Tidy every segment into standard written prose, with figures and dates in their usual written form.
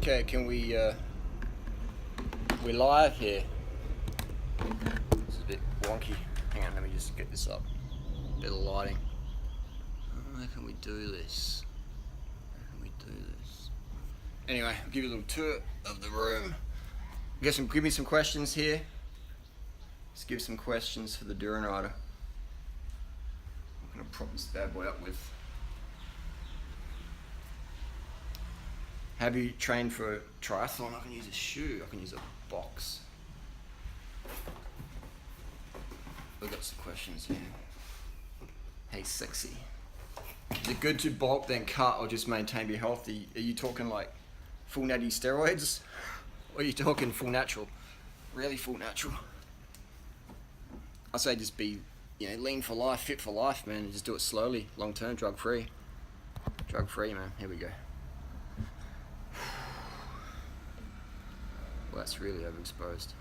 Okay, can we live here? This is a bit wonky. Hang on, let me just get this up. Bit of lighting. How can we do this? Anyway, I'll give you a little tour of the room. Give me some questions here. Let's give some questions for the Duran Rider. I'm gonna prop this bad boy up with. Have you trained for a triathlon? I can use a shoe, I can use a box. We've got some questions here. Hey sexy. Is it good to bulk then cut or just maintain, be healthy? Are you talking like full natty steroids? Or are you talking full natural? Really full natural? I say just be, lean for life, fit for life, man. And just do it slowly, long term, drug free. Drug free, man. Here we go. Well, that's really overexposed.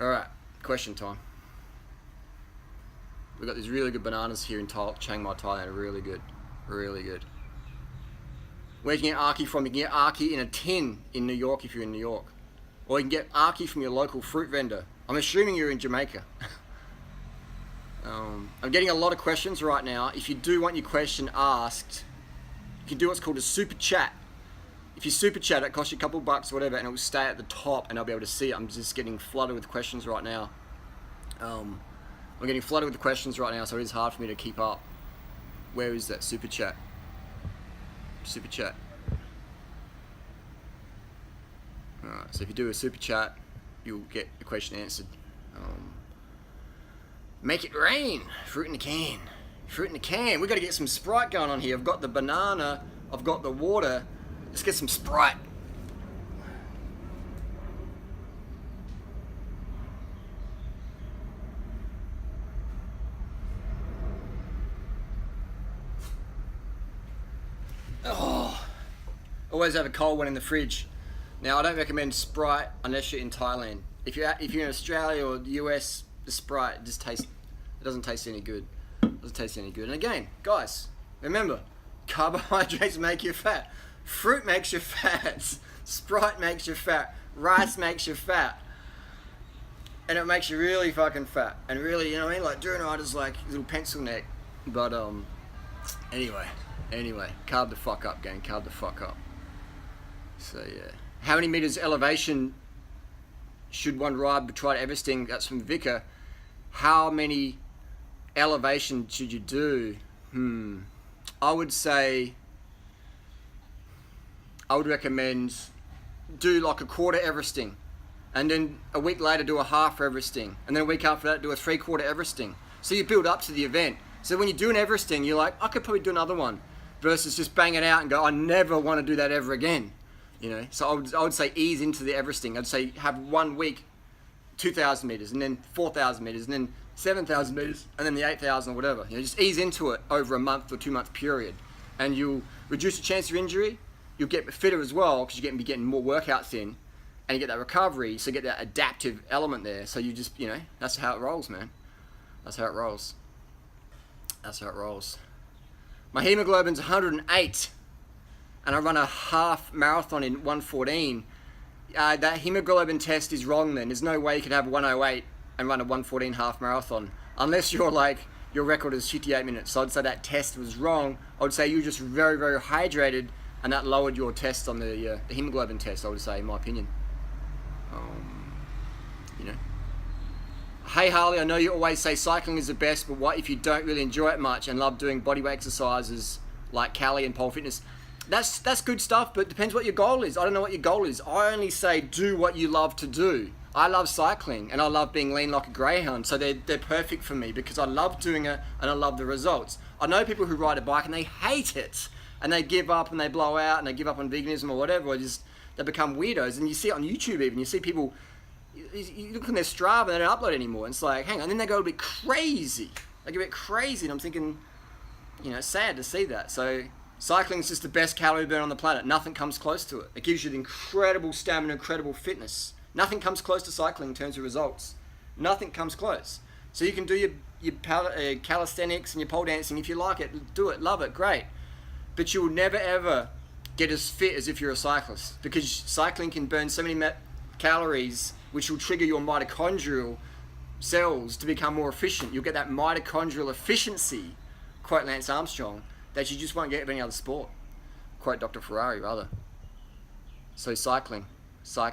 Alright, question time. We've got these really good bananas here in Chiang Mai, Thailand. Really good. Really good. Where you can get ackee from? You can get ackee in a tin in New York if you're in New York. Or you can get ackee from your local fruit vendor. I'm assuming you're in Jamaica. I'm getting a lot of questions right now. If you do want your question asked, you can do what's called a super chat. If you super chat, it costs you a couple bucks or whatever, and it will stay at the top and I'll be able to see it. I'm just getting flooded with questions right now. I'm getting flooded with questions right now, so it is hard for me to keep up. Where is that super chat? Super chat. Alright, so if you do a super chat, you'll get the question answered. Make it rain. Fruit in a can. Fruit in a can. We've got to get some Sprite going on here. I've got the banana. I've got the water. Let's get some Sprite. Oh, always have a cold one in the fridge. Now I don't recommend Sprite unless you're in Thailand. If you're in Australia or the US, the Sprite it doesn't taste any good. It doesn't taste any good. And again, guys, remember, carbohydrates make you fat. Fruit makes you fat. Sprite makes you fat. Rice makes you fat. And it makes you really fucking fat. And really, like Duran Rider's like a little pencil neck. But anyway, carb the fuck up, gang. Carb the fuck up. So yeah. How many meters elevation should one ride try to Everesting? That's from Vika. How many elevation should you do? I would recommend do like a quarter Everesting, and then a week later do a half Everesting, and then a week after that do a 3/4 Everesting. So you build up to the event. So when you do an Everesting, you're like, I could probably do another one, versus just bang it out and go, I never want to do that ever again. So I would say ease into the Everesting. I'd say have 1 week, 2,000 meters, and then 4,000 meters, and then 7,000 meters, and then the 8,000 or whatever. Just ease into it over a month or 2 month period, and you'll reduce the chance of injury. You'll get fitter as well because you're getting more workouts in, and you get that recovery. So you get that adaptive element there. So you just, that's how it rolls, man. That's how it rolls. That's how it rolls. My hemoglobin's 108. And I run a half marathon in 1:14, that hemoglobin test is wrong then. There's no way you could have 108 and run a 1:14 half marathon. Unless you're like, your record is 58 minutes. So I'd say that test was wrong. I would say you're just very, very hydrated and that lowered your test on the hemoglobin test, I would say, in my opinion. Hey Harley, I know you always say cycling is the best, but what if you don't really enjoy it much and love doing bodyweight exercises like Cali and pole fitness? That's good stuff, but it depends what your goal is. I don't know what your goal is. I only say do what you love to do. I love cycling and I love being lean like a greyhound, so they're perfect for me because I love doing it and I love the results. I know people who ride a bike and they hate it and they give up and they blow out and they give up on veganism or whatever, or just they become weirdos. And you see it on YouTube even. You see people, you look on their Strava and they don't upload anymore. And it's like, hang on, and then they go a bit crazy. They get a bit crazy, and I'm thinking, sad to see that. So cycling is just the best calorie burn on the planet. Nothing comes close to it. It gives you the incredible stamina, incredible fitness. Nothing comes close to cycling in terms of results. Nothing comes close. So you can do your calisthenics and your pole dancing if you like it. Do it, love it, great. but you will never ever get as fit as if you're a cyclist, because cycling can burn so many calories, which will trigger your mitochondrial cells to become more efficient. You'll get that mitochondrial efficiency, quote Lance Armstrong, that you just won't get with any other sport. Quote Dr. Ferrari, rather. So cycling. So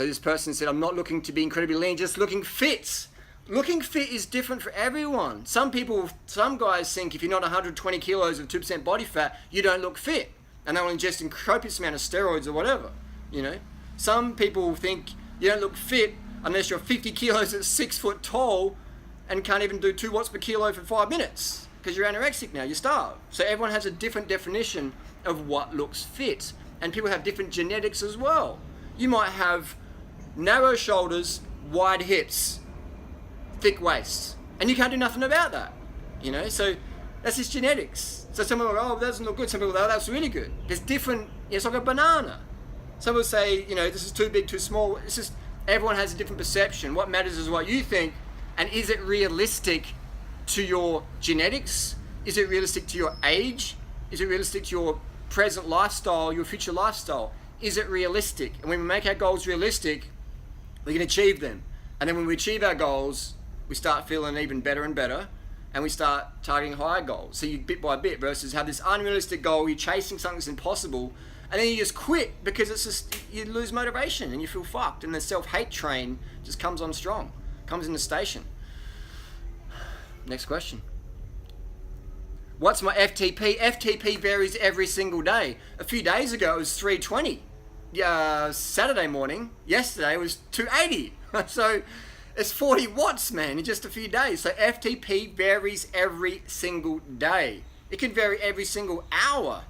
this person said, I'm not looking to be incredibly lean, just looking fit. Looking fit is different for everyone. Some guys think if you're not 120 kilos of 2% body fat, you don't look fit. And they'll ingest a copious amount of steroids or whatever, Some people think you don't look fit unless you're 50 kilos at 6 foot tall and can't even do 2 watts per kilo for 5 minutes because you're anorexic now, you're starved. So everyone has a different definition of what looks fit. And people have different genetics as well. You might have narrow shoulders, wide hips, thick waist, and you can't do nothing about that, So that's just genetics. So some people go, oh, that doesn't look good. Some people go, oh, that's really good. There's different. It's like a banana. Some will say, this is too big, too small. It's just everyone has a different perception. What matters is what you think, and is it realistic to your genetics? Is it realistic to your age? Is it realistic to your present lifestyle, your future lifestyle? Is it realistic? And when we make our goals realistic, we can achieve them. And then when we achieve our goals, we start feeling even better and better, and we start targeting higher goals. So you bit by bit versus have this unrealistic goal, you're chasing something that's impossible, and then you just quit because it's just, you lose motivation and you feel fucked, and the self-hate train just comes on strong, comes in the station. Next question. What's my FTP? FTP varies every single day. A few days ago it was 320. Saturday morning, yesterday it was 280. So it's 40 watts, man, in just a few days. So FTP varies every single day. It can vary every single hour.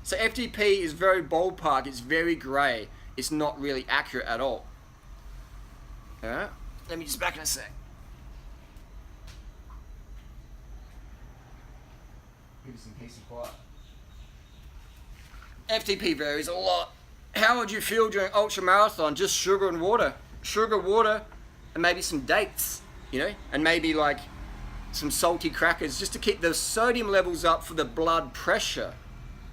So FTP is very ballpark, it's very grey. It's not really accurate at all. Alright, let me just back in a sec. Give you some peace and quiet. FTP varies a lot. How would you feel during ultra marathon? Just sugar and water. Sugar, water, and maybe some dates, and maybe like some salty crackers just to keep the sodium levels up for the blood pressure.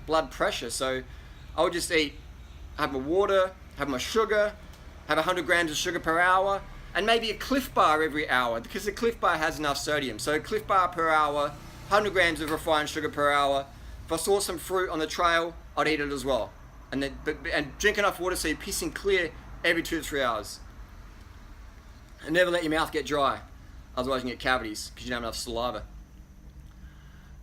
So I would just have my water, have my sugar, have 100 grams of sugar per hour, and maybe a Cliff Bar every hour, because the Cliff Bar has enough sodium. So a Cliff Bar per hour, 100 grams of refined sugar per hour. If I saw some fruit on the trail, I'd eat it as well. And drink enough water so you're pissing clear every 2 to 3 hours. And never let your mouth get dry, otherwise you can get cavities because you don't have enough saliva.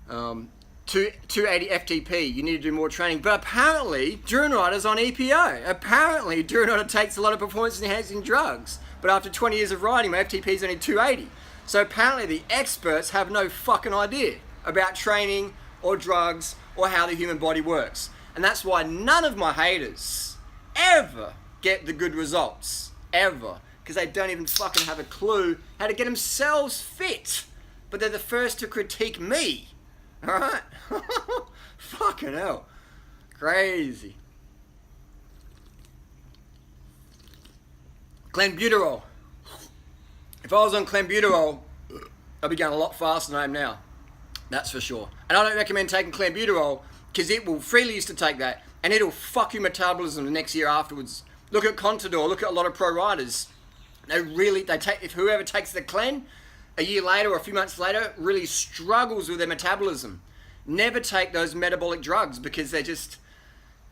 280 FTP, you need to do more training. But apparently, Duranider's on EPO. Apparently, Duranider takes a lot of performance-enhancing drugs. But after 20 years of riding, my FTP is only 280. So apparently the experts have no fucking idea about training or drugs or how the human body works. And that's why none of my haters ever get the good results. Ever. Because they don't even fucking have a clue how to get themselves fit. But they're the first to critique me. Alright? Fucking hell. Crazy. Clenbuterol. If I was on clenbuterol, I'd be going a lot faster than I am now. That's for sure. And I don't recommend taking clenbuterol because it will freely used to take that and it'll fuck your metabolism the next year afterwards. Look at Contador, look at a lot of pro riders. If whoever takes the clen a year later or a few months later really struggles with their metabolism. Never take those metabolic drugs because they're just,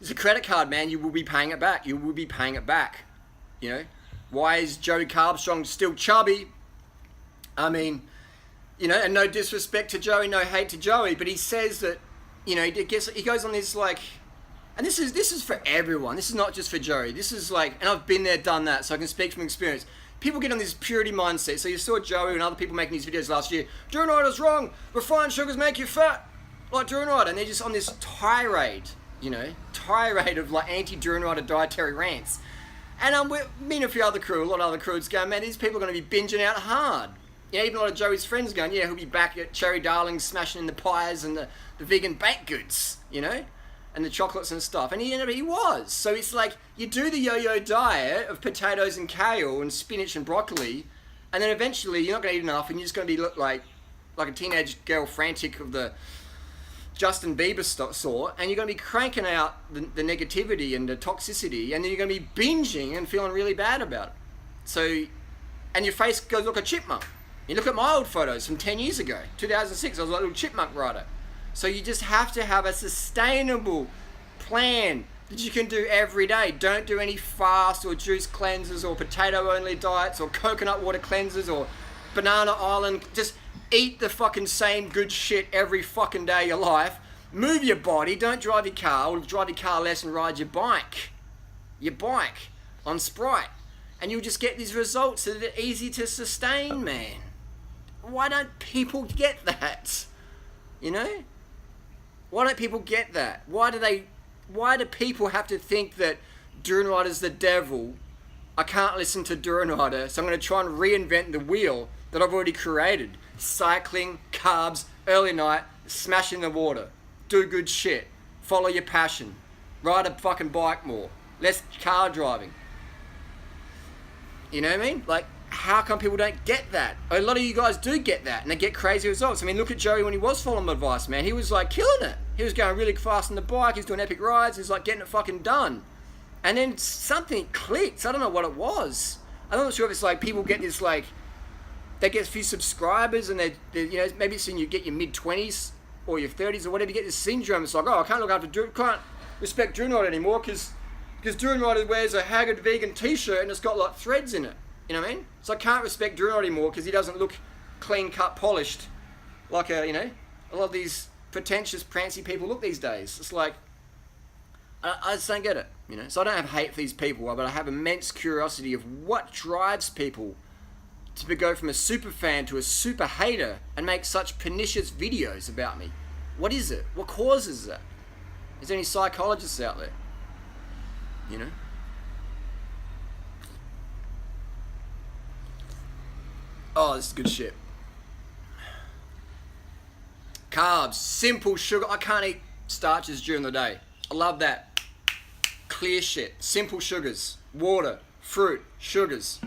it's a credit card, man. You will be paying it back. You will be paying it back. Why is Joey Carbstrong still chubby? I mean, and no disrespect to Joey, no hate to Joey, but he says that, he goes on this and this is for everyone. This is not just for Joey. This is and I've been there, done that, so I can speak from experience. People get on this purity mindset. So you saw Joey and other people making these videos last year. Duranider's wrong. Refined sugars make you fat, like Duranider. And they're just on this tirade, tirade of anti-Duranider dietary rants. And me and a few other crew, a lot of other crews going, man, these people are going to be binging out hard. Even a lot of Joey's friends going, yeah, he'll be back at Cherry Darlings smashing in the pies and the vegan baked goods, and the chocolates and stuff. And he was. So it's you do the yo-yo diet of potatoes and kale and spinach and broccoli, and then eventually you're not going to eat enough and you're just going to look like a teenage girl frantic of the Justin Bieber saw, and you're going to be cranking out the negativity and the toxicity, and then you're going to be binging and feeling really bad about it. So, and your face goes like a chipmunk. You look at my old photos from 10 years ago, 2006, I was like a little chipmunk rider. So you just have to have a sustainable plan that you can do every day. Don't do any fast or juice cleanses or potato only diets or coconut water cleanses or banana island. Just eat the fucking same good shit every fucking day of your life. Move your body. Don't drive your car, or drive your car less and ride your bike. Your bike on Sprite. And you'll just get these results that are easy to sustain, man. Why don't people get that? You know? Why don't people get that? Why do people have to think that Durnrider's the devil? I can't listen to Durnrider, so I'm going to try and reinvent the wheel that I've already created. Cycling, carbs, early night, smashing the water. Do good shit. Follow your passion. Ride a fucking bike more. Less car driving. You know what I mean? Like, how come people don't get that? A lot of you guys do get that, and they get crazy results. I mean, look at Joey when he was following my advice, man. He was like killing it. He was going really fast on the bike. He was doing epic rides. He was like getting it fucking done. And then something clicked. I don't know what it was. I'm not sure if it's like people get this like, they get a few subscribers and they you know, maybe it's when you get your mid-20s or your 30s or whatever, you get this syndrome. It's like, oh, I can't look after can't respect Durnrider anymore because Durnrider wears a haggard vegan t-shirt and it's got like threads in it. You know what I mean? So I can't respect Durnrider anymore because he doesn't look clean cut, polished like a lot of these pretentious, prancy people look these days. It's like, I just don't get it, you know. So I don't have hate for these people, but I have immense curiosity of what drives people to go from a super fan to a super hater and make such pernicious videos about me. What is it? What causes that? Is there any psychologists out there? You know? Oh, this is good shit. Carbs, simple sugar. I can't eat starches during the day. I love that. Clear shit. Simple sugars. Water, fruit, sugars.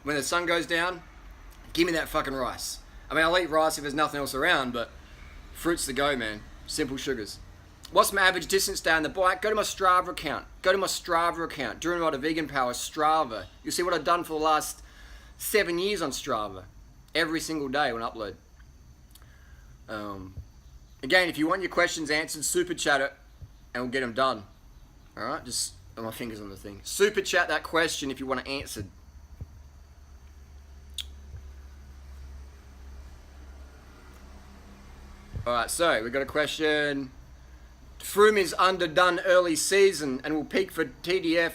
When the sun goes down, give me that fucking rice. I mean, I'll eat rice if there's nothing else around, but fruit's the go, man. Simple sugars. What's my average distance down the bike? Go to my Strava account. Durnrider Vegan Power Strava. You'll see what I've done for the last 7 years on Strava. Every single day when I upload. Again, if you want your questions answered, super chat it and we'll get them done. Alright, just put my fingers on the thing. Super chat that question if you want it answered. Alright, so we've got a question. Froome is underdone early season and will peak for TDF.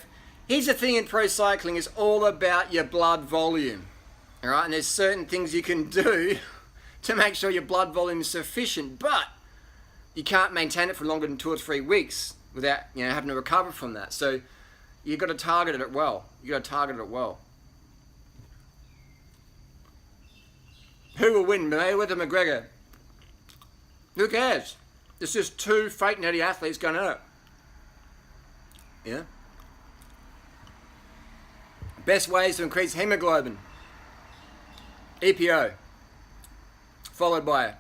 Here's the thing in pro cycling, it's all about your blood volume. Alright, and there's certain things you can do to make sure your blood volume is sufficient, but you can't maintain it for longer than 2 or 3 weeks without, you know, having to recover from that. So you've got to target it well. Who will win, Mayweather, McGregor? Who cares? It's just 2 fake netty athletes going at it. Yeah. Best ways to increase hemoglobin. EPO. Followed by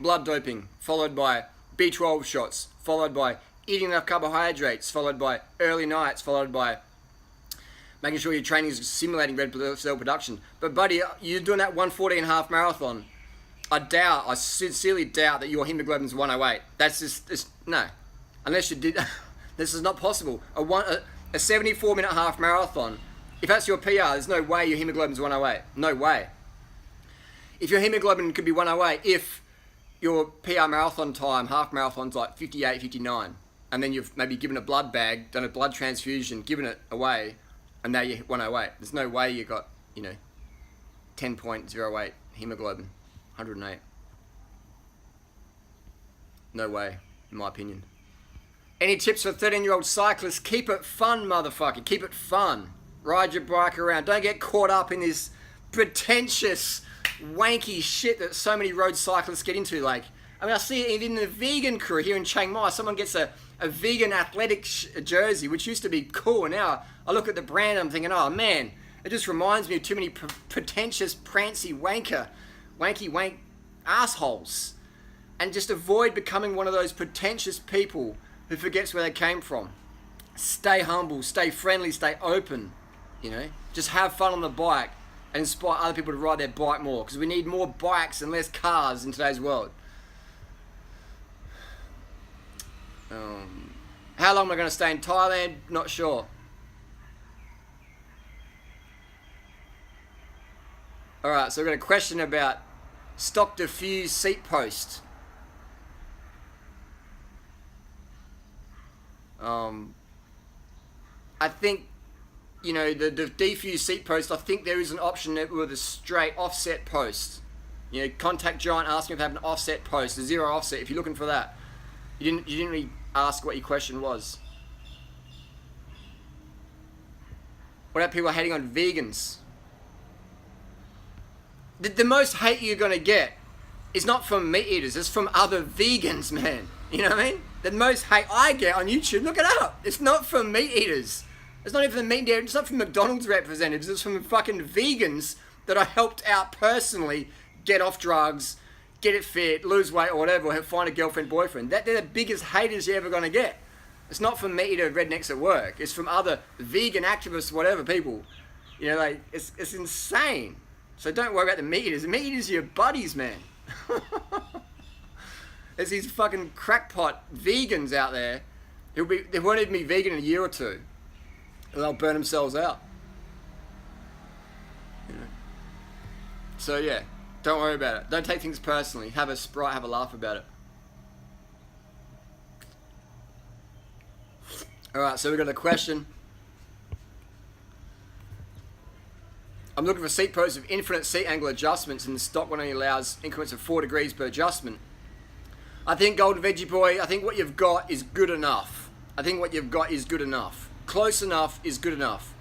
blood doping. Followed by B12 shots. Followed by eating enough carbohydrates. Followed by early nights. Followed by making sure your training is simulating red blood cell production. But buddy, you're doing that 1:40.5 marathon. I sincerely doubt that your hemoglobin's 108. That's just no. Unless you did, this is not possible. A 74-minute half marathon, if that's your PR, there's no way your hemoglobin's 108. No way. If your hemoglobin could be 108, if your PR marathon time, half marathon's like 58, 59, and then you've maybe given a blood bag, done a blood transfusion, given it away, and now you're 108. There's no way you got, 10.08 hemoglobin. 108. No way, in my opinion. Any tips for 13-year-old cyclists? Keep it fun, motherfucker. Keep it fun. Ride your bike around. Don't get caught up in this pretentious, wanky shit that so many road cyclists get into. Like, I mean, I see it in the vegan crew here in Chiang Mai. Someone gets a vegan athletic jersey, which used to be cool. And now I look at the brand and I'm thinking, oh man, it just reminds me of too many pretentious, prancy wanky wank assholes. And just avoid becoming one of those pretentious people who forgets where they came from. Stay humble, stay friendly, stay open, you know. Just have fun on the bike and inspire other people to ride their bike more, because we need more bikes and less cars in today's world. How long am I going to stay in Thailand? Not sure. Alright, so we've got a question about stock diffuse seat post. I think, you know, the defuse seat post, I think there is an option with a straight offset post. You know, contact Giant, asking if they have an offset post, a zero offset, if you're looking for that. You didn't really ask what your question was. What about people hating on vegans? The most hate you're going to get is not from meat eaters, it's from other vegans, man. You know what I mean? The most hate I get on YouTube, look it up. It's not from meat eaters. It's not even from meat eaters. It's not from McDonald's representatives. It's from fucking vegans that I helped out personally get off drugs, get it fit, lose weight or whatever, or find a girlfriend, boyfriend. They're the biggest haters you're ever going to get. It's not from meat eater rednecks at work. It's from other vegan activists, whatever people. You know, like, it's insane. So don't worry about the meat eaters. The meat eaters are your buddies, man. There's these fucking crackpot vegans out there they won't even be vegan in a year or two. And they'll burn themselves out. You know? So yeah, don't worry about it. Don't take things personally. Have a Sprite, have a laugh about it. Alright, so we've got a question. I'm looking for seat posts with infinite seat angle adjustments, and the stock one only allows increments of 4 degrees per adjustment. I think, Golden Veggie Boy, I think what you've got is good enough. I think what you've got is good enough. Close enough is good enough.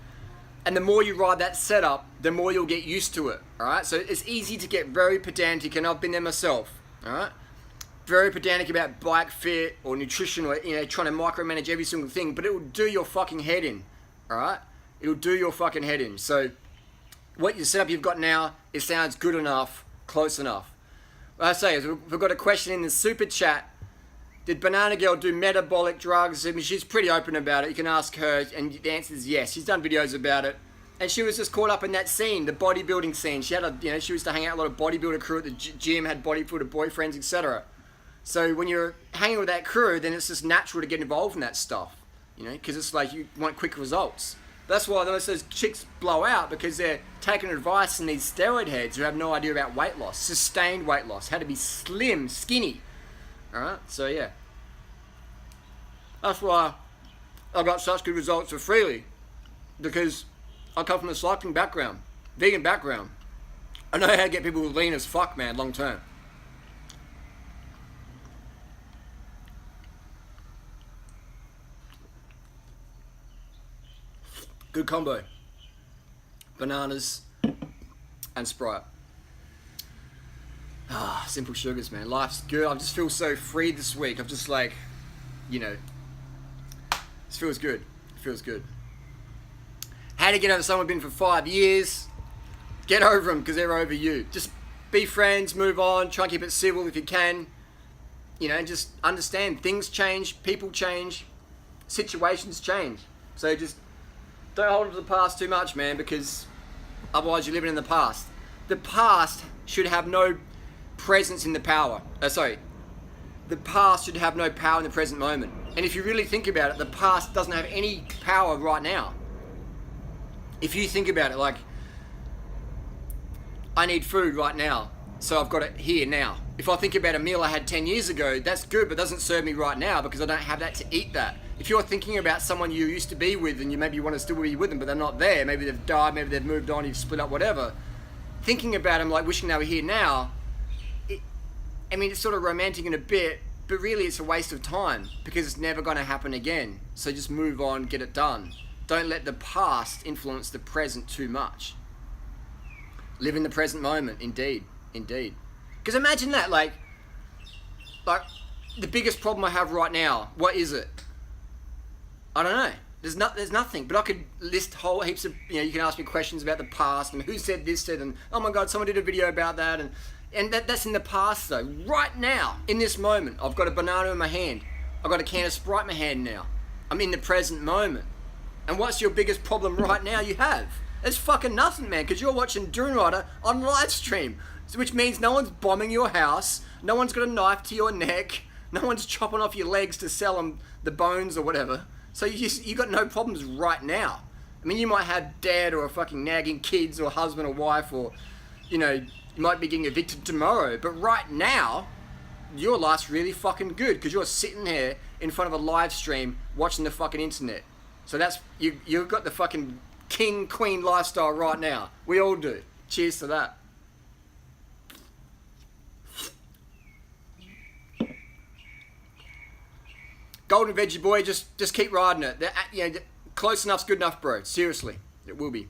And the more you ride that setup, the more you'll get used to it. Alright, so it's easy to get very pedantic, and I've been there myself. Alright, very pedantic about bike fit or nutrition, or, you know, trying to micromanage every single thing, but it will do your fucking head in. Alright, it'll do your fucking head in. So what your setup you've got now, it sounds good enough, close enough. What I say is, we've got a question in the super chat. Did Banana Girl do metabolic drugs? I mean, she's pretty open about it. You can ask her, and the answer is yes. She's done videos about it, and she was just caught up in that scene, the bodybuilding scene. She had she used to hang out with a lot of bodybuilder crew at the gym, had bodybuilder boyfriends, etc. So when you're hanging with that crew, then it's just natural to get involved in that stuff, you know, because it's like you want quick results. That's why those chicks blow out, because they're taking advice from these steroid heads who have no idea about weight loss, sustained weight loss, how to be slim, skinny. Alright, so yeah. That's why I got such good results for Freely, because I come from a cycling background, vegan background. I know how to get people lean as fuck, man, long term. Good combo. Bananas and Sprite. Ah, simple sugars, man. Life's good. I just feel so free this week. I'm just like, you know, this feels good. It feels good. How to get over someone who's been for 5 years? Get over them, because they're over you. Just be friends, move on, try and keep it civil if you can. You know, just understand things change, people change, situations change. So just don't hold on to the past too much, man, because otherwise you're living in the past. The past should have no presence in the power. The past should have no power in the present moment. And if you really think about it, the past doesn't have any power right now. If you think about it, like, I need food right now, so I've got it here now. If I think about a meal I had 10 years ago, that's good, but doesn't serve me right now because I don't have that to eat that. If you're thinking about someone you used to be with and you maybe want to still be with them, but they're not there, maybe they've died, maybe they've moved on, you've split up, whatever, thinking about them like wishing they were here now, it's sort of romantic in a bit, but really it's a waste of time because it's never going to happen again. So just move on, get it done. Don't let the past influence the present too much. Live in the present moment, indeed. Because imagine that, like the biggest problem I have right now, what is it? I don't know. There's nothing, but I could list whole heaps of, you can ask me questions about the past and who said this, and oh my God, someone did a video about that, and And that's in the past though. Right now, in this moment, I've got a banana in my hand. I've got a can of Sprite in my hand now. I'm in the present moment. And what's your biggest problem right now you have? It's fucking nothing, man, because you're watching Dune Rider on live stream. Which means no one's bombing your house, no one's got a knife to your neck, no one's chopping off your legs to sell them the bones or whatever. So you got no problems right now. I mean, you might have dad or fucking nagging kids or husband or wife or, you know, you might be getting evicted tomorrow. But right now, your life's really fucking good because you're sitting here in front of a live stream watching the fucking internet. So that's, you've got the fucking king, queen lifestyle right now. We all do. Cheers to that. Golden Veggie Boy, just keep riding it. You know, close enough's good enough, bro. Seriously, it will be.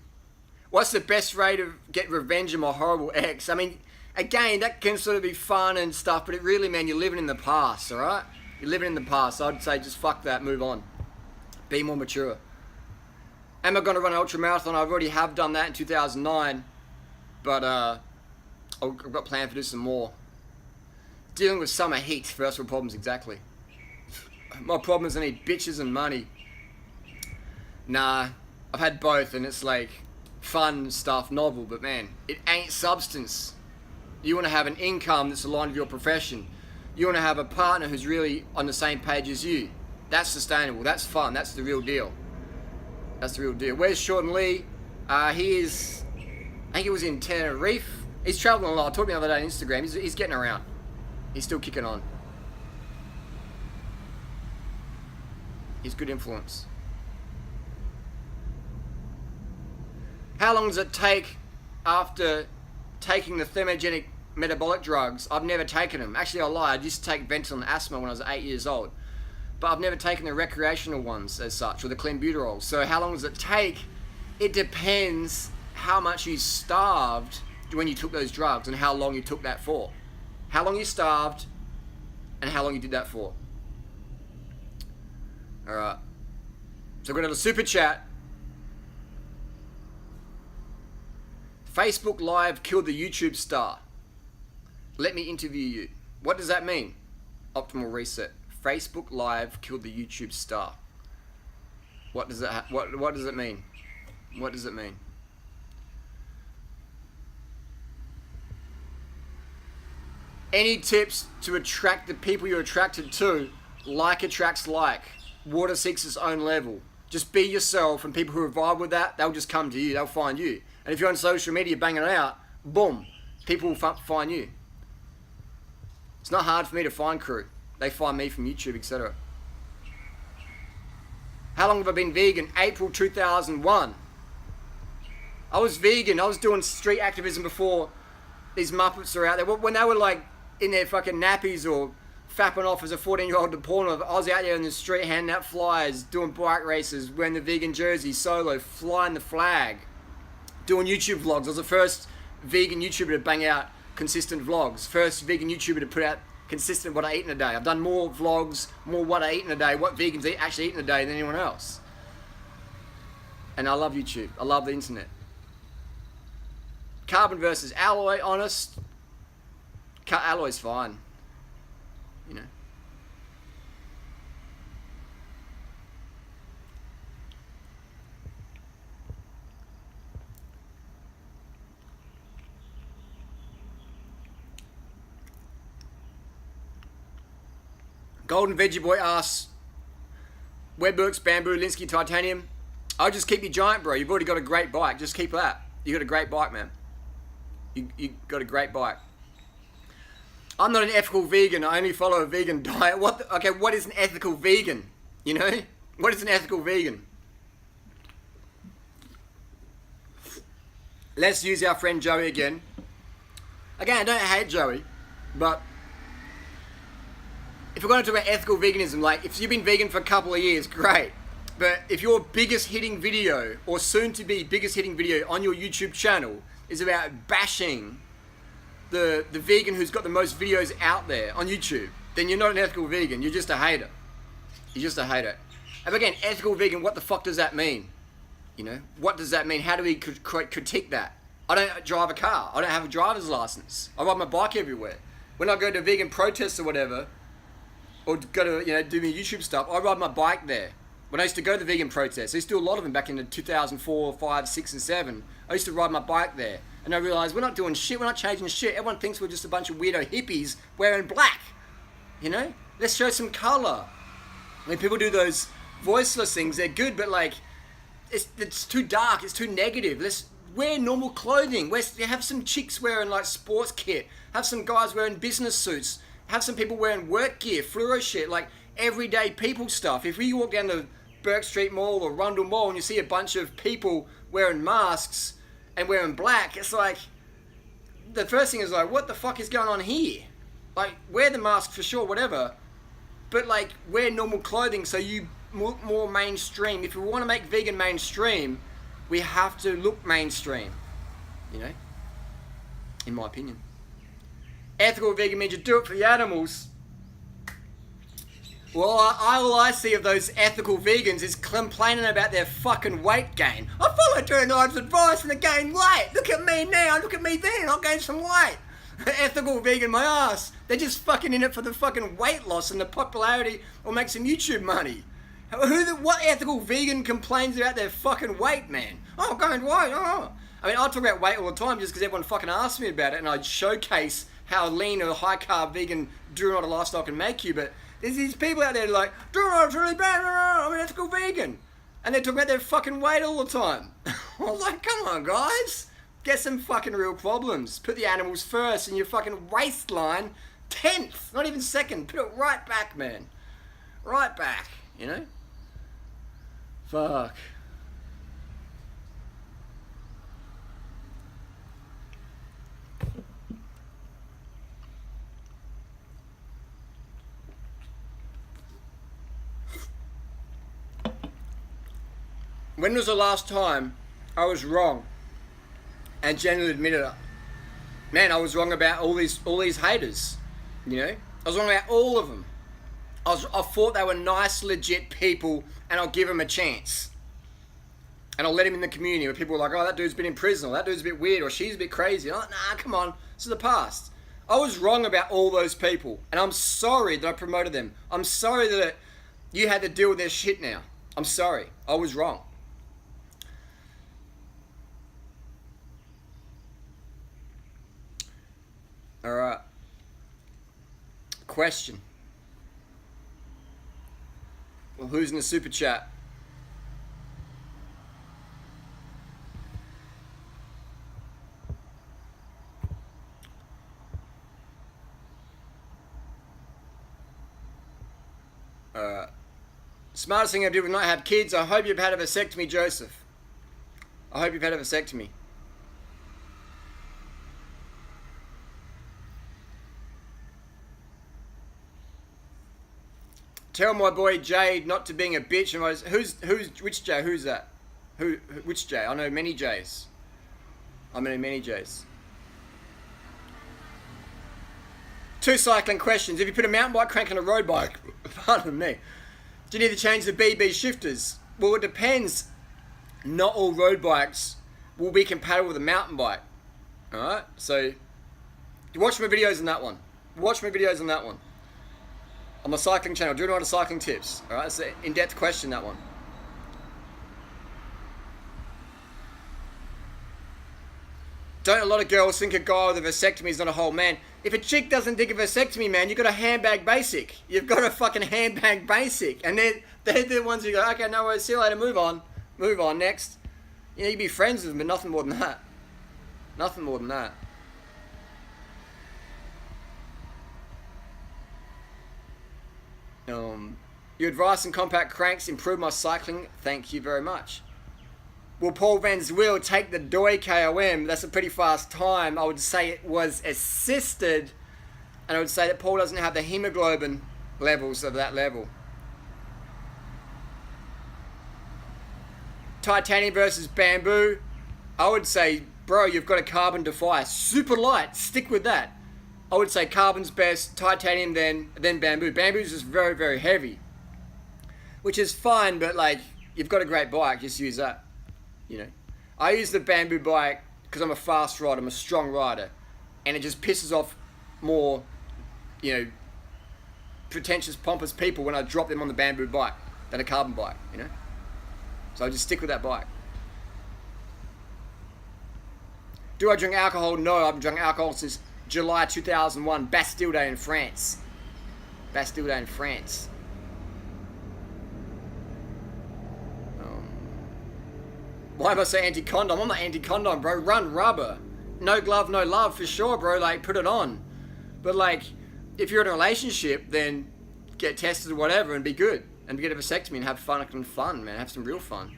What's the best way to get revenge on my horrible ex? I mean, again, that can sort of be fun and stuff, but it really, man, you're living in the past, all right? You're living in the past. So I'd say just fuck that, move on. Be more mature. Am I going to run an ultra marathon? I already have done that in 2009, but I've got planned to do some more. Dealing with summer heat, first world problems, exactly. My problem is I need bitches and money. Nah, I've had both and it's like fun stuff, novel, but man, it ain't substance. You want to have an income that's aligned with your profession. You want to have a partner who's really on the same page as you. That's sustainable, that's fun, that's the real deal. That's the real deal. Where's Sean Lee? He is, I think he was in Tenerife. He's traveling a lot. I talked to him the other day on Instagram. He's getting around. He's still kicking on. He's good influence. How long does it take after taking the thermogenic metabolic drugs? I've never taken them. Actually, I lied. I used to take Ventolin asthma when I was 8 years old. But I've never taken the recreational ones as such, or the clenbuterol. So how long does it take? It depends how much you starved when you took those drugs and how long you took that for. How long you starved and how long you did that for. Alright. So we're going to have a super chat. Facebook Live killed the YouTube star. Let me interview you. What does that mean? Optimal reset. Facebook Live killed the YouTube star. What does that what does it mean? What does it mean? Any tips to attract the people you're attracted to? Like attracts like. Water seeks its own level. Just be yourself, and people who vibe with that, they'll just come to you. They'll find you. And if you're on social media banging it out, boom, people will find you. It's not hard for me to find crew. They find me from YouTube, etc. How long have I been vegan? April 2001. I was vegan. I was doing street activism before these Muppets are out there. When they were like in their fucking nappies or fapping off as a 14-year-old to porn, I was out there in the street handing out flyers, doing bike races, wearing the vegan jersey, solo, flying the flag, doing YouTube vlogs. I was the first vegan YouTuber to bang out consistent vlogs. First vegan YouTuber to put out consistent what I eat in a day. I've done more vlogs, more what I eat in a day, what vegans actually eat in a day than anyone else. And I love YouTube. I love the internet. Carbon versus alloy, honest. Alloy's fine. You know. Golden Veggie Boy asks, Webworks, Bamboo, Linsky, Titanium. I'll just keep your Giant, bro. You've already got a great bike. Just keep that. You got a great bike, man. You got a great bike. I'm not an ethical vegan. I only follow a vegan diet. Okay, what is an ethical vegan? You know? What is an ethical vegan? Let's use our friend Joey again. Again, I don't hate Joey, but if we're going to talk about ethical veganism, like if you've been vegan for a couple of years, great. But if your biggest hitting video, or soon to be biggest hitting video on your YouTube channel is about bashing the vegan who's got the most videos out there on YouTube, then you're not an ethical vegan, you're just a hater. You're just a hater. And again, ethical vegan, what the fuck does that mean? You know, what does that mean? How do we critique that? I don't drive a car. I don't have a driver's license. I ride my bike everywhere. When I go to vegan protests or whatever, or go to, do my YouTube stuff, I ride my bike there. When I used to go to the vegan protests, I used to do a lot of them back in the 2004, 5, 6, and 7. I used to ride my bike there. And I realised we're not doing shit, we're not changing shit. Everyone thinks we're just a bunch of weirdo hippies wearing black. Let's show some colour. When people do those voiceless things, they're good, but like, it's too dark, it's too negative. Let's wear normal clothing. Have some chicks wearing like sports kit. Have some guys wearing business suits. Have some people wearing work gear, fluoro shit, like everyday people stuff. If we walk down the Burke Street Mall or Rundle Mall and you see a bunch of people wearing masks and wearing black, it's like, the first thing is like, what the fuck is going on here? Like, wear the mask for sure, whatever, but like, wear normal clothing so you more mainstream. If we want to make vegan mainstream, we have to look mainstream, in my opinion. Ethical vegan means you do it for the animals. Well, all I see of those ethical vegans is complaining about their fucking weight gain. I followed Journal's advice and I gained weight. Look at me now, look at me then, I'll gain some weight. Ethical vegan, my ass. They're just fucking in it for the fucking weight loss and the popularity or make some YouTube money. What ethical vegan complains about their fucking weight, man? Oh, going weight, oh. I mean, I talk about weight all the time just because everyone fucking asks me about it and I showcase how lean or high carb vegan do not a lifestyle can make you, but there's these people out there like, it's really bad, I'm an ethical vegan. And they're talking about their fucking weight all the time. I was like, come on, guys. Get some fucking real problems. Put the animals first and your fucking waistline 10th, not even second. Put it right back, man. Right back, Fuck. When was the last time I was wrong and genuinely admitted it? Man, I was wrong about all these haters, I was wrong about all of them. I thought they were nice, legit people and I'll give them a chance. And I'll let them in the community where people are like, oh, that dude's been in prison, or that dude's a bit weird, or she's a bit crazy. Oh, nah, come on, this is the past. I was wrong about all those people and I'm sorry that I promoted them. I'm sorry that you had to deal with their shit now. I'm sorry, I was wrong. Alright. Question. Well, who's in the super chat? Smartest thing I did was not have kids. I hope you've had a vasectomy, Joseph. I hope you've had a vasectomy. Tell my boy Jade not to being a bitch. And which Jay? Who's that? Which Jay? I know many Jays. I know many Jays. 2 cycling questions. If you put a mountain bike crank on a road bike, pardon me, do you need to change the BB shifters? Well, it depends. Not all road bikes will be compatible with a mountain bike. Alright? So, watch my videos on that one. Watch my videos on that one. On my cycling channel, do a lot of cycling tips. Alright, it's an in-depth question, that one. Don't a lot of girls think a guy with a vasectomy is not a whole man? If a chick doesn't think of vasectomy, man, you've got a handbag basic. You've got a fucking handbag basic. And they're the ones who go, okay, no worries, see you later, move on. Move on, next. You can be friends with them, but nothing more than that. Nothing more than that. Your advice on compact cranks improved my cycling. Thank you very much. Will Paul Van Zwil take the Doi KOM? That's a pretty fast time. I would say it was assisted. And I would say that Paul doesn't have the hemoglobin levels of that level. Titanium versus bamboo. I would say, bro, you've got a carbon defy. Super light. Stick with that. I would say carbon's best, titanium then bamboo. Bamboo's just very, very heavy. Which is fine, but like, you've got a great bike, just use that. I use the bamboo bike because I'm a fast rider, I'm a strong rider, and it just pisses off more, you know, pretentious, pompous people when I drop them on the bamboo bike than a carbon bike, you know? So I just stick with that bike. Do I drink alcohol? No, I haven't drunk alcohol since July 2001, Bastille Day in France. Bastille Day in France. Why am I so anti-condom? I'm not anti-condom, bro. Run rubber. No glove, no love, for sure, bro. Like, put it on. But, like, if you're in a relationship, then get tested or whatever and be good. And get a vasectomy and have fun, man. Have some real fun.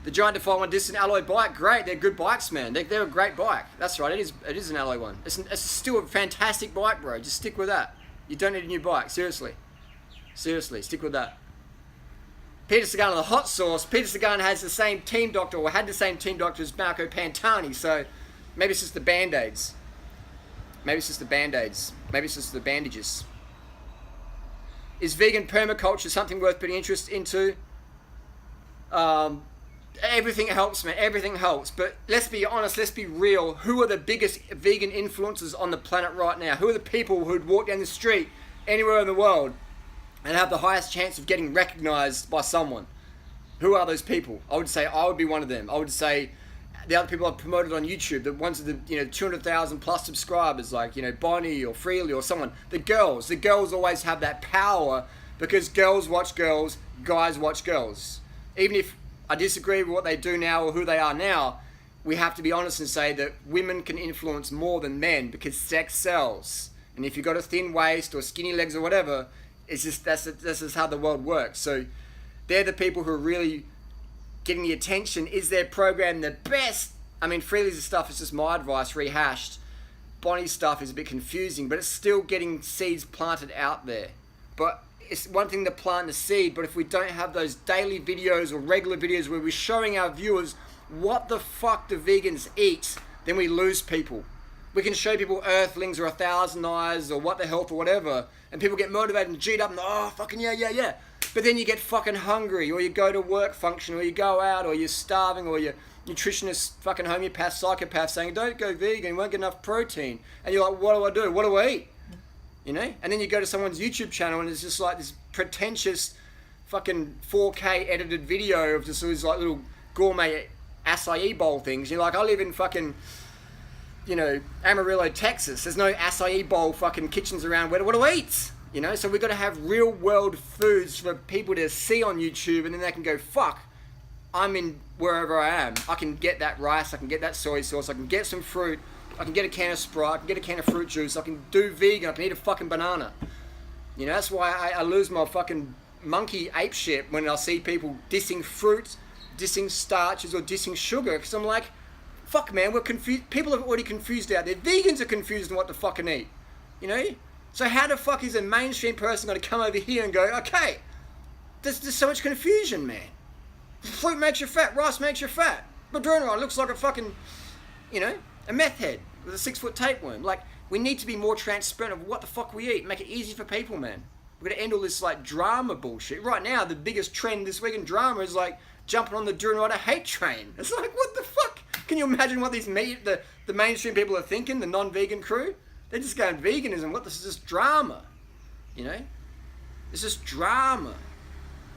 The Giant Defiant one, this is an alloy bike. Great, they're good bikes, man. They're a great bike. That's right, it is an alloy one. It's still a fantastic bike, bro. Just stick with that. You don't need a new bike, seriously. Seriously, stick with that. Peter Sagan on the hot sauce. Peter Sagan has the same team doctor, or had the same team doctor as Marco Pantani, so maybe it's just the Band-Aids. Maybe it's just the Band-Aids. Maybe it's just the bandages. Is vegan permaculture something worth putting interest into? Everything helps, man. Everything helps. But let's be honest, let's be real. Who are the biggest vegan influencers on the planet right now? Who are the people who'd walk down the street anywhere in the world and have the highest chance of getting recognized by someone? Who are those people? I would say I would be one of them. I would say the other people I've promoted on YouTube, the ones with the 200,000 plus subscribers, like Bonnie or Freely or someone. The girls always have that power because girls watch girls, guys watch girls. Even if I disagree with what they do now or who they are now, we have to be honest and say that women can influence more than men because sex sells. And if you've got a thin waist or skinny legs or whatever, it's just that's just how the world works. So they're the people who are really getting the attention. Is their program the best? I mean, Freely's stuff is just my advice rehashed. Bonnie's stuff is a bit confusing, but it's still getting seeds planted out there. But it's one thing to plant the seed, but if we don't have those daily videos or regular videos where we're showing our viewers what the fuck do vegans eat, then we lose people. We can show people Earthlings or 1,000 Eyes or What the Health or whatever, and people get motivated and G'd up and oh, fucking yeah. But then you get fucking hungry, or you go to work function, or you go out, or you're starving, or your nutritionist, fucking homeopath, psychopath saying, don't go vegan, you won't get enough protein. And you're like, what do? What do I eat? And then you go to someone's YouTube channel and it's just like this pretentious fucking 4K edited video of just these like little gourmet acai bowl things. You're like, I live in fucking, Amarillo, Texas. There's no acai bowl fucking kitchens around. What do I eat? So we've got to have real world foods for people to see on YouTube, and then they can go, fuck, I'm in wherever I am. I can get that rice, I can get that soy sauce, I can get some fruit, I can get a can of Sprite, I can get a can of fruit juice, I can do vegan, I can eat a fucking banana. That's why I lose my fucking monkey ape shit when I see people dissing fruit, dissing starches, or dissing sugar, because I'm like, fuck man, we're confused. People are already confused out there. Vegans are confused on what to fucking eat. So how the fuck is a mainstream person going to come over here and go, okay, there's so much confusion, man. Fruit makes you fat, rice makes you fat. Madrona looks like a fucking, a meth head with a 6-foot tapeworm. Like, we need to be more transparent of what the fuck we eat. Make it easy for people, man. We're going to end all this, like, drama bullshit. Right now, the biggest trend this week in drama is, like, jumping on the Duran Rider hate train. It's like, what the fuck? Can you imagine what these the mainstream people are thinking, the non-vegan crew? They're just going, veganism, what, this is just drama. It's just drama.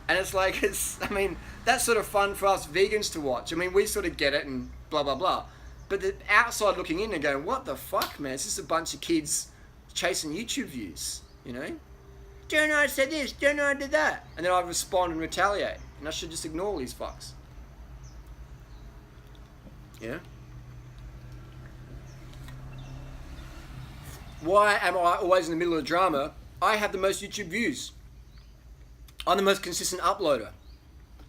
And it's like, that's sort of fun for us vegans to watch. We sort of get it and blah, blah, blah. But the outside looking in and going, what the fuck, man? It's just a bunch of kids chasing YouTube views, Don't know I said this, don't know I did that. And then I respond and retaliate. And I should just ignore these fucks. Why am I always in the middle of the drama? I have the most YouTube views. I'm the most consistent uploader.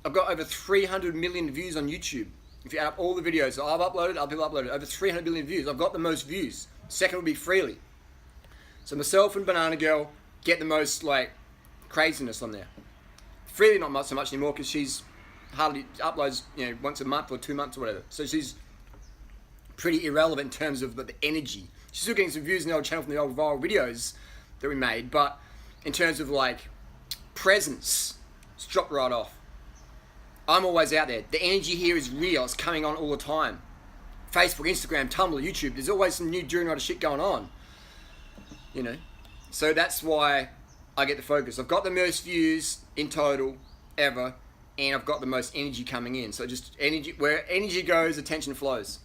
I've got over 300 million views on YouTube. If you add up all the videos that I've uploaded, other people uploaded, over 300 million views. I've got the most views. Second would be Freely. So myself and Banana Girl get the most, like, craziness on there. Freely not much so much anymore because she's hardly uploads, once a month or 2 months or whatever. So she's pretty irrelevant in terms of the energy. She's still getting some views in the old channel from the old viral videos that we made, but in terms of, like, presence, it's dropped right off. I'm always out there. The energy here is real. It's coming on all the time. Facebook, Instagram, Tumblr, YouTube. There's always some new Drew Rider shit going on. You know? So that's why I get the focus. I've got the most views in total ever, and I've got the most energy coming in. So just energy, where energy goes, attention flows.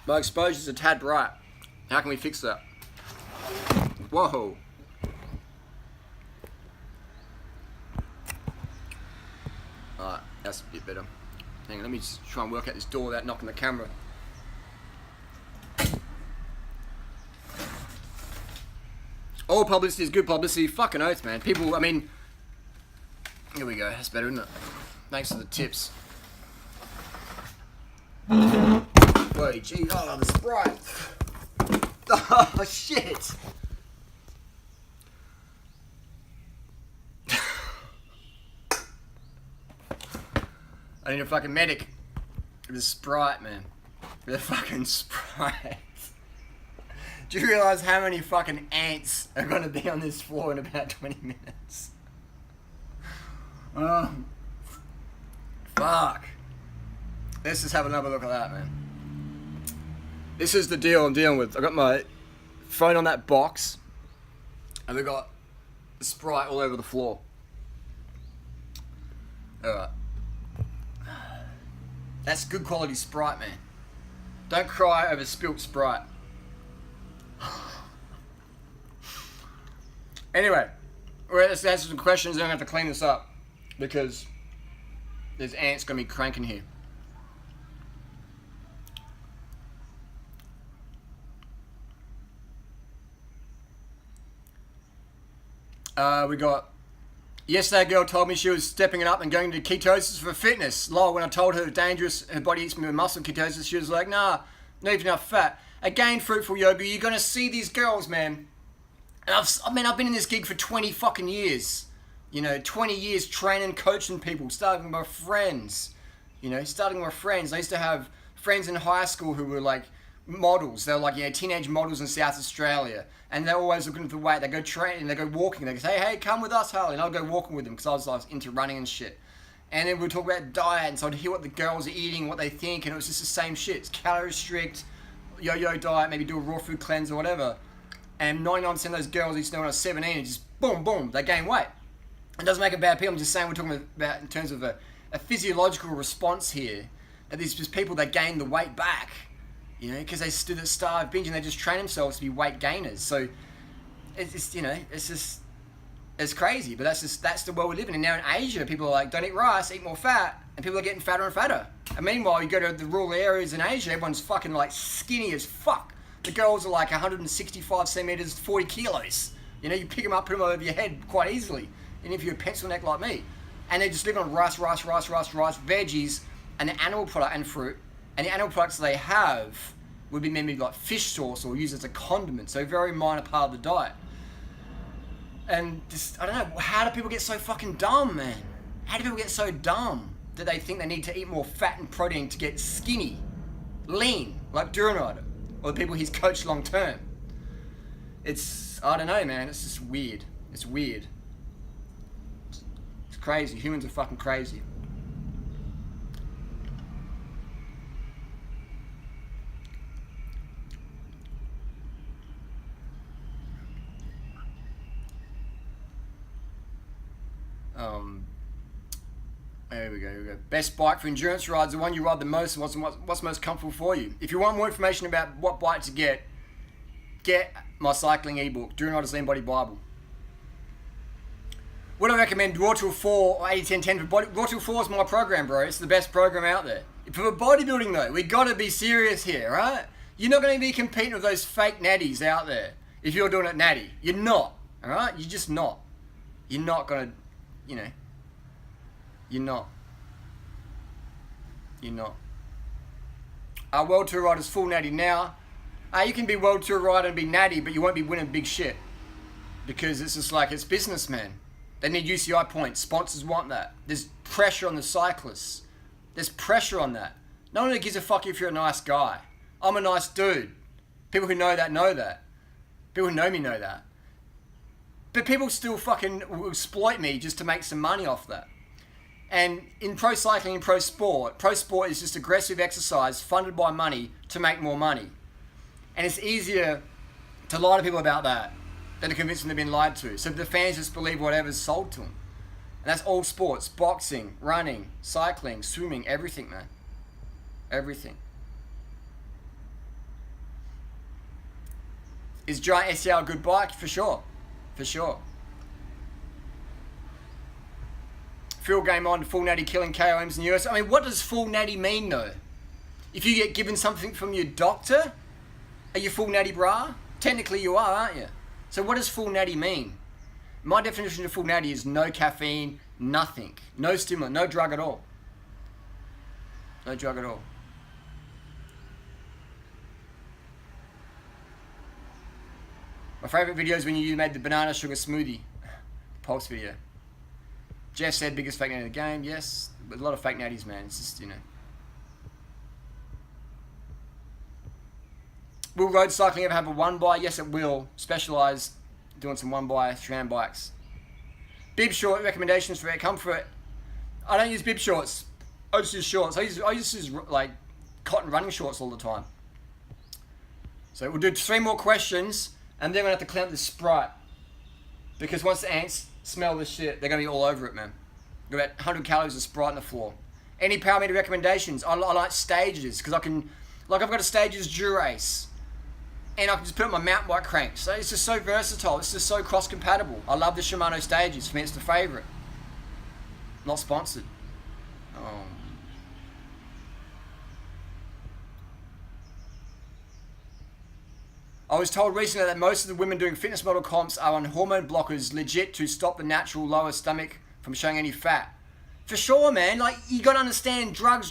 My exposure's a tad bright. How can we fix that? Whoa. Alright, that's a bit better. Hang on, let me just try and work out this door without knocking the camera. All publicity is good publicity. Fucking oath, man. People, I mean... Here we go. That's better, isn't it? Thanks for the tips. Whoa, gee. Oh, the Sprite. Oh, shit. I need a fucking medic. With a Sprite, man. With a fucking Sprite. Do you realise how many fucking ants are going to be on this floor in about 20 minutes? Oh. Fuck. Let's just have another look at that, man. This is the deal I'm dealing with. I got my phone on that box, and we got the Sprite all over the floor. Alright. That's good quality Sprite, man. Don't cry over spilt Sprite. Anyway, let's answer some questions, then I'm going to have to clean this up, because there's ants going to be cranking here. We got, yesterday a girl told me she was stepping it up and going to ketosis for fitness. Lol, when I told her it was dangerous, her body eats me with muscle ketosis, she was like, nah, not even enough fat. Again, fruitful yoga, you're going to see these girls, man. And I've been in this gig for 20 fucking years. You know, 20 years training, coaching people, starting with my friends. You know, starting with my friends. I used to have friends in high school who were like models. They were like, you know, teenage models in South Australia. And they're always looking for the weight. They go training, they go walking. They say, hey, come with us, Harley. And I'll go walking with them because I was into running and shit. And then we'd talk about diet. And so I'd hear what the girls are eating, what they think. And it was just the same shit. It's calorie strict, yo-yo diet, maybe do a raw food cleanse or whatever. And 99% of those girls used to know when I was 17 and just boom, boom, they gain weight. It doesn't make it bad people. I'm just saying we're talking about in terms of a physiological response here. That there's just people that gain the weight back. You know, because they stood at starve binge and they just train themselves to be weight gainers. So it's you know, it's just, it's crazy. But that's the world we live in. And now in Asia, people are like, don't eat rice, eat more fat. And people are getting fatter and fatter. And meanwhile, you go to the rural areas in Asia, everyone's fucking like skinny as fuck. The girls are like 165 centimeters, 40 kilos. You know, you pick them up, put them over your head quite easily. And if you're a pencil neck like me. And they just live on rice, veggies, and the animal product and fruit. And the animal products they have would be maybe like fish sauce or used as a condiment. So a very minor part of the diet. And just, I don't know, how do people get so fucking dumb, man? How do people get so dumb that they think they need to eat more fat and protein to get skinny, lean, like Drew Rider, or the people he's coached long term? It's, I don't know, man. It's just weird. It's weird. It's crazy. Humans are fucking crazy. Here we go. Best bike for endurance rides, the one you ride the most, and what's most comfortable for you. If you want more information about what bike to get my cycling ebook, Drew Rider's Lean Body Bible. Would I recommend Raw Tool 4 or 80-10-10 for body? Raw Tool 4 is my program, bro. It's the best program out there. For bodybuilding though, we gotta be serious here, right? You're not gonna be competing with those fake natties out there if you're doing it natty. You're not, alright? You're just not. You're not gonna, you know. You're not. Our World Tour Rider's full natty now. You can be World Tour Rider and be natty, but you won't be winning big shit. Because it's just like, it's business, man. They need UCI points. Sponsors want that. There's pressure on the cyclists. There's pressure on that. No one gives a fuck if you're a nice guy. I'm a nice dude. People who know that know that. People who know me know that. But people still fucking will exploit me just to make some money off that. And in pro cycling and pro sport is just aggressive exercise funded by money to make more money. And it's easier to lie to people about that than to convince them they've been lied to. So the fans just believe whatever's sold to them. And that's all sports. Boxing, running, cycling, swimming, everything, man. Everything. Is Giant SCR a good bike? For sure. For sure. Field game on, full natty killing KOMs in the US. I mean, what does full natty mean though? If you get given something from your doctor, are you full natty brah? Technically you are, aren't you? So what does full natty mean? My definition of full natty is no caffeine, nothing. No stimulant, no drug at all. No drug at all. My favourite video is when you made the banana sugar smoothie. Pulse video. Jeff said biggest fake natty in the game. Yes, but a lot of fake natties, man. It's just, you know. Will road cycling ever have a one by? Yes, it will. Specialised doing some one by SRAM bikes. Bib short recommendations for air comfort. I don't use bib shorts. I just use shorts. I just use like cotton running shorts all the time. So we'll do 3 more questions. And then we're going to have to clean up this Sprite. Because once the ants smell this shit, they're going to be all over it, man. Got about 100 calories of Sprite on the floor. Any power meter recommendations? I like stages. Because I can... Like, I've got a stages Durace. And I can just put it on my mountain bike crank. So it's just so versatile. It's just so cross-compatible. I love the Shimano stages. For me, it's the favourite. Not sponsored. I was told recently that most of the women doing fitness model comps are on hormone blockers legit to stop the natural lower stomach from showing any fat. For sure, man. Like, you gotta understand drugs.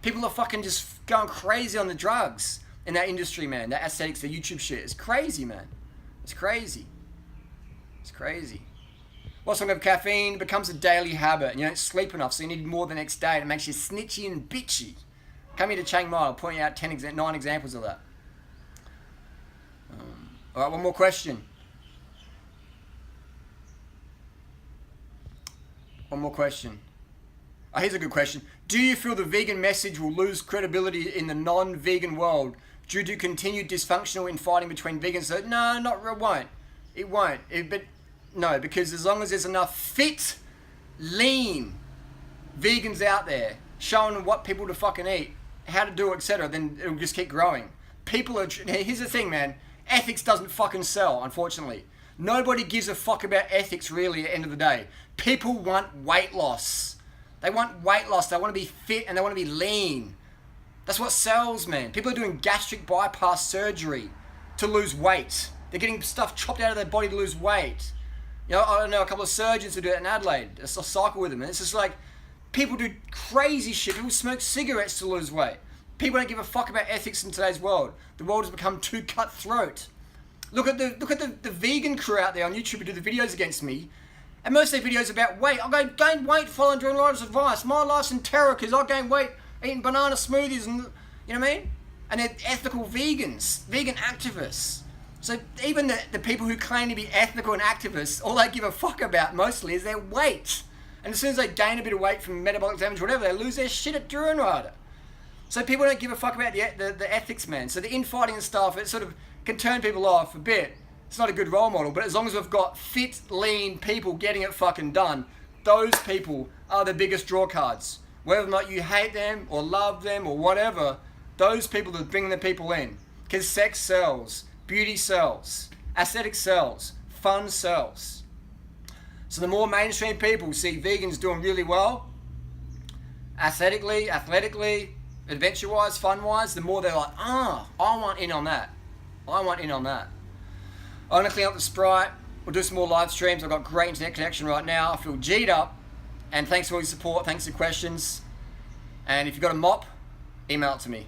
People are fucking just going crazy on the drugs in that industry, man. That aesthetics, the YouTube shit. It's crazy, man. It's crazy. It's crazy. What's wrong with caffeine? It becomes a daily habit and you don't sleep enough, so you need more the next day. And it makes you snitchy and bitchy. Come here to Chiang Mai. I'll point you out 9 examples of that. Alright, one more question. Here's a good question. Do you feel the vegan message will lose credibility in the non-vegan world due to continued dysfunctional infighting between vegans? So, no, it won't. It won't. No, because as long as there's enough fit, lean vegans out there showing what people to fucking eat, how to do it, etc., then it'll just keep growing. Here's the thing, man. Ethics doesn't fucking sell, unfortunately. Nobody gives a fuck about ethics, really, at the end of the day. People want weight loss. They want weight loss. They want to be fit and they want to be lean. That's what sells, man. People are doing gastric bypass surgery to lose weight. They're getting stuff chopped out of their body to lose weight. You know, I know a couple of surgeons who do it in Adelaide. I cycle with them. And it's just like, people do crazy shit. People smoke cigarettes to lose weight. People don't give a fuck about ethics in today's world. The world has become too cutthroat. Look at the vegan crew out there on YouTube who do the videos against me. And most of their videos are about weight. I gain weight following Drew Ryder's advice. My life's in terror because I gain weight eating banana smoothies and, you know what I mean? And they're ethical vegans, vegan activists. So even the people who claim to be ethical and activists, all they give a fuck about mostly is their weight. And as soon as they gain a bit of weight from metabolic damage or whatever, they lose their shit at Drew Ryder. So people don't give a fuck about the ethics, man. So the infighting and stuff, it sort of can turn people off a bit. It's not a good role model, but as long as we've got fit, lean people getting it fucking done, those people are the biggest draw cards. Whether or not you hate them or love them or whatever, those people that bring the people in. Because sex sells, beauty sells, aesthetic sells, fun sells. So the more mainstream people see vegans doing really well, aesthetically, athletically, adventure-wise, fun-wise, the more they're like, I want in on that. I'm going to clean up the Sprite. We'll do some more live streams. I've got great internet connection right now. I feel G'd up. And thanks for all your support. Thanks for your questions. And if you've got a mop, email it to me.